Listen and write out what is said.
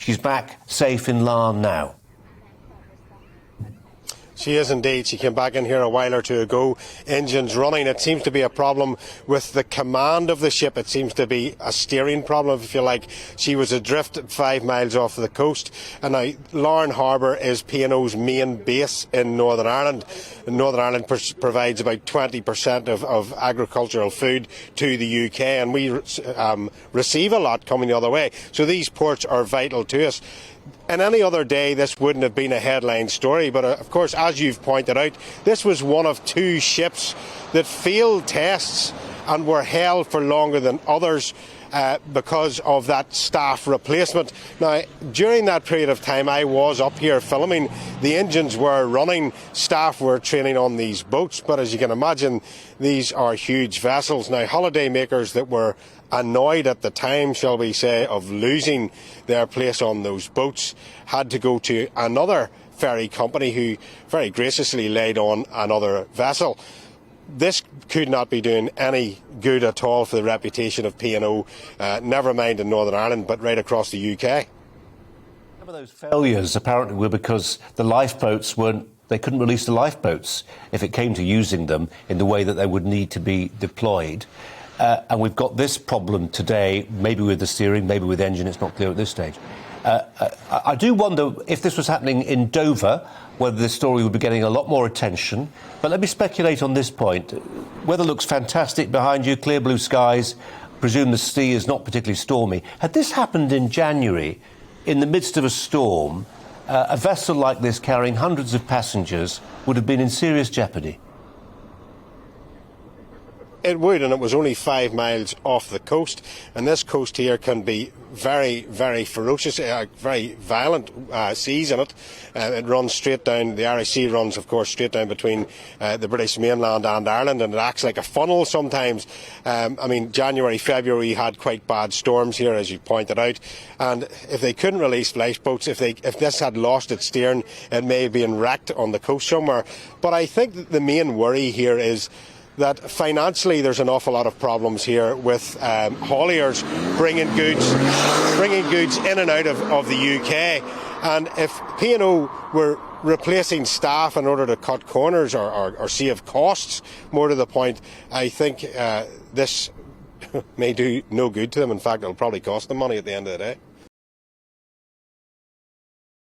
she's back safe in Larne now. She is indeed. She came back in here a while or two ago. Engines running. It seems to be a problem with the command of the ship. It seems to be a steering problem, if you like. She was adrift 5 miles off the coast. And now Larne Harbour is P&O's main base in Northern Ireland. And Northern Ireland provides about 20% of agricultural food to the UK, and we receive a lot coming the other way. So these ports are vital to us. And any other day this wouldn't have been a headline story, but of course, as you've pointed out, this was one of 2 ships that failed tests and were held for longer than others because of that staff replacement. Now, during that period of time, I was up here filming. The engines were running, staff were training on these boats, but as you can imagine, these are huge vessels. Now, holidaymakers that were annoyed at the time, shall we say, of losing their place on those boats had to go to another ferry company who very graciously laid on another vessel. This could not be doing any good at all for the reputation of P&O, never mind in Northern Ireland, but right across the UK. Some of those failures apparently were because the lifeboats they couldn't release the lifeboats if it came to using them in the way that they would need to be deployed. And we've got this problem today, maybe with the steering, maybe with the engine, it's not clear at this stage. I do wonder if this was happening in Dover, whether this story would be getting a lot more attention. But let me speculate on this point. Weather looks fantastic behind you, clear blue skies. Presume the sea is not particularly stormy. Had this happened in January, in the midst of a storm, a vessel like this carrying hundreds of passengers would have been in serious jeopardy. It would, and it was only 5 miles off the coast, and this coast here can be very, very ferocious, very violent seas in it. It runs straight down, the Irish Sea runs, of course, straight down between the British mainland and Ireland, and it acts like a funnel sometimes. I mean, January, February, we had quite bad storms here, as you pointed out, and if they couldn't release lifeboats, if this had lost its steering, it may have been wrecked on the coast somewhere. But I think that the main worry here is that financially there's an awful lot of problems here with hauliers bringing goods in and out of the UK. And if P&O were replacing staff in order to cut corners or save costs, more to the point, I think this may do no good to them. In fact, it'll probably cost them money at the end of the day.